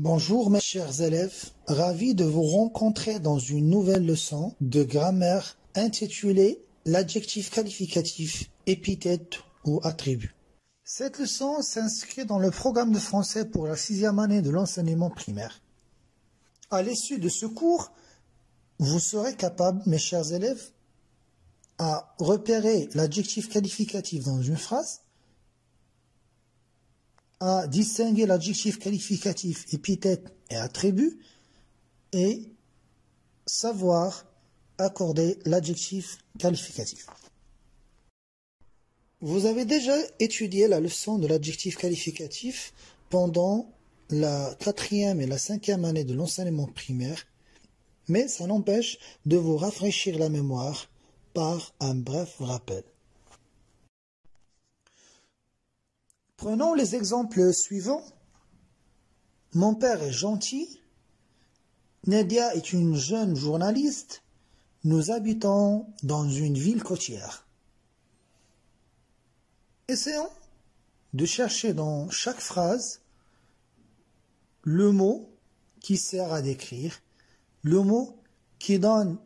Bonjour mes chers élèves, ravi de vous rencontrer dans une nouvelle leçon de grammaire intitulée l'adjectif qualificatif, épithète ou attribut. Cette leçon s'inscrit dans le programme de français pour la 6e année de l'enseignement primaire. À l'issue de ce cours, vous serez capable, mes chers élèves, à repérer l'adjectif qualificatif dans une phrase, à distinguer l'adjectif qualificatif, épithète et attribut, et savoir accorder l'adjectif qualificatif. Vous avez déjà étudié la leçon de l'adjectif qualificatif pendant la 4e et la 5e année de l'enseignement primaire, mais ça n'empêche de vous rafraîchir la mémoire par un bref rappel. Prenons les exemples suivants. Mon père est gentil. Nadia est une jeune journaliste. Nous habitons dans une ville côtière. Essayons de chercher dans chaque phrase le mot qui sert à décrire, le mot qui donne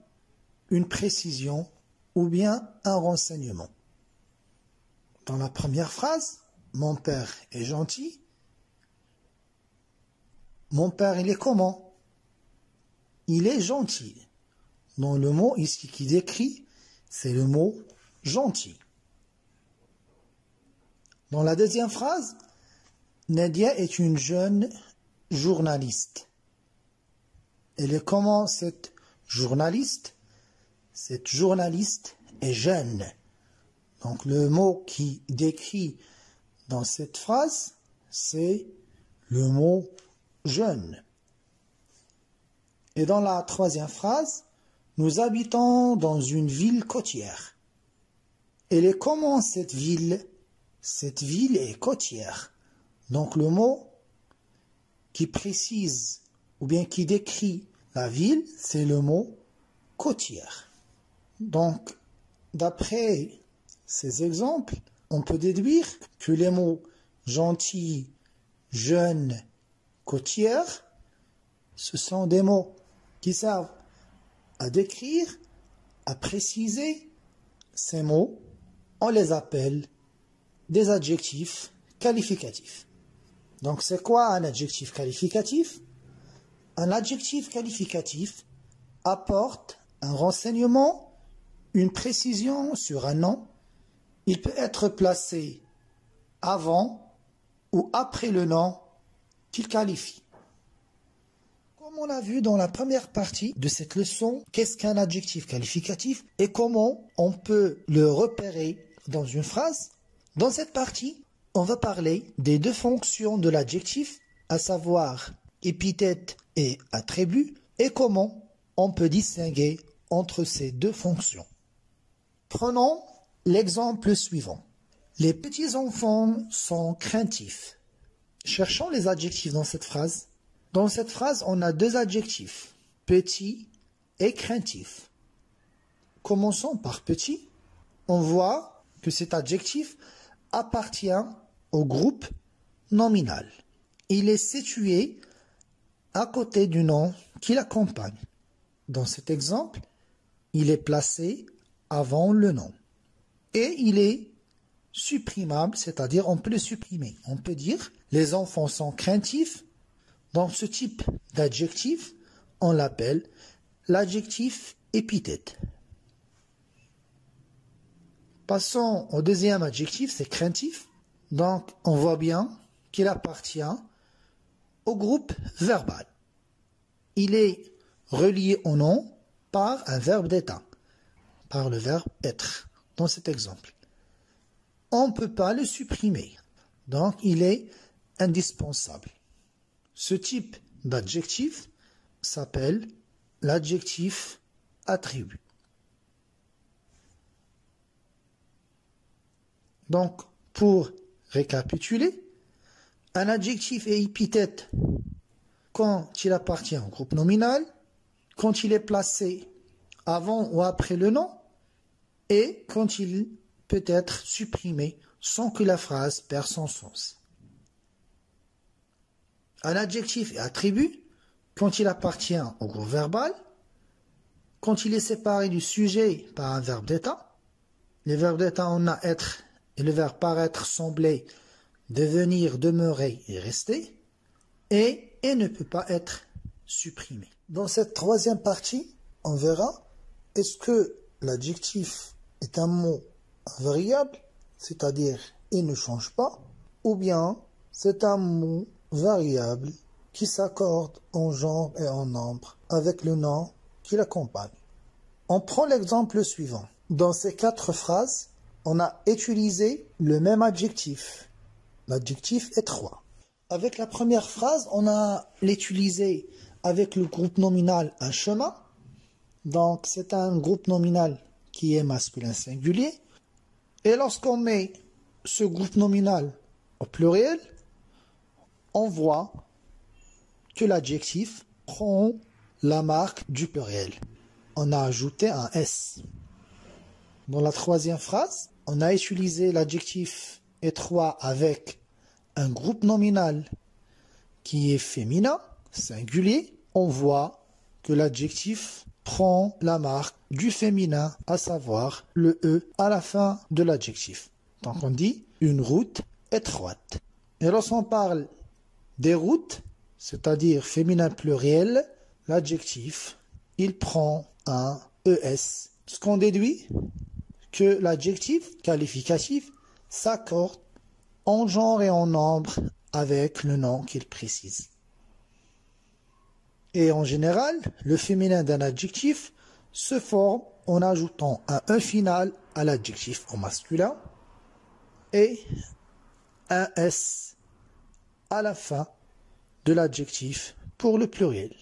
une précision ou bien un renseignement. Dans la première phrase, mon père est gentil. Mon père, il est comment? Il est gentil. Dans le mot ici qui décrit, c'est le mot gentil. Dans la deuxième phrase, Nadia est une jeune journaliste. Elle est comment cette journaliste? Cette journaliste est jeune. Donc le mot qui décrit dans cette phrase, c'est le mot jeune. Et dans la troisième phrase, nous habitons dans une ville côtière. Elle est comment cette ville? Cette ville est côtière. Donc le mot qui précise ou bien qui décrit la ville, c'est le mot côtière. Donc, d'après ces exemples, on peut déduire que les mots gentil, jeune, côtière, ce sont des mots qui servent à décrire, à préciser. Ces mots, on les appelle des adjectifs qualificatifs. Donc c'est quoi un adjectif qualificatif? Un adjectif qualificatif apporte un renseignement, une précision sur un nom. Il peut être placé avant ou après le nom qu'il qualifie. Comme on l'a vu dans la première partie de cette leçon, qu'est-ce qu'un adjectif qualificatif et comment on peut le repérer dans une phrase? Dans cette partie, on va parler des deux fonctions de l'adjectif, à savoir épithète et attribut, et comment on peut distinguer entre ces deux fonctions. Prenons l'exemple suivant. Les petits enfants sont craintifs. Cherchons les adjectifs dans cette phrase. Dans cette phrase, on a deux adjectifs, petit et craintif. Commençons par petit. On voit que cet adjectif appartient au groupe nominal. Il est situé à côté du nom qui l'accompagne. Dans cet exemple, il est placé avant le nom. Et il est supprimable, c'est-à-dire on peut le supprimer. On peut dire les enfants sont craintifs. Dans ce type d'adjectif, on l'appelle l'adjectif épithète. Passons au deuxième adjectif, c'est craintif. Donc on voit bien qu'il appartient au groupe verbal. Il est relié au nom par un verbe d'état, par le verbe être, dans cet exemple. On ne peut pas le supprimer, donc il est indispensable. Ce type d'adjectif s'appelle l'adjectif attribut. Donc, pour récapituler, un adjectif est épithète quand il appartient au groupe nominal, quand il est placé avant ou après le nom, et quand il peut être supprimé sans que la phrase perde son sens. Un adjectif est attribut quand il appartient au groupe verbal, quand il est séparé du sujet par un verbe d'état. Les verbes d'état, on a être et le verbe paraître, sembler, devenir, demeurer et rester. Et ne peut pas être supprimé. Dans cette troisième partie, on verra est-ce que l'adjectif est un mot invariable, c'est-à-dire il ne change pas, ou bien c'est un mot variable qui s'accorde en genre et en nombre avec le nom qui l'accompagne. On prend l'exemple suivant. Dans ces 4 phrases, on a utilisé le même adjectif. L'adjectif est 3. Avec la première phrase, on a l'utilisé avec le groupe nominal un chemin. Donc c'est un groupe nominal qui est masculin singulier. Et lorsqu'on met ce groupe nominal au pluriel, on voit que l'adjectif prend la marque du pluriel. On a ajouté un S. Dans la troisième phrase, on a utilisé l'adjectif étroit avec un groupe nominal qui est féminin, singulier. On voit que l'adjectif prend la marque du féminin, à savoir le E à la fin de l'adjectif. Donc on dit une route étroite. Et lorsqu'on parle des routes, c'est-à-dire féminin pluriel, l'adjectif, il prend un ES. Ce qu'on déduit, que l'adjectif qualificatif s'accorde en genre et en nombre avec le nom qu'il précise. Et en général, le féminin d'un adjectif se forme en ajoutant un E final à l'adjectif au masculin et un S à la fin de l'adjectif pour le pluriel.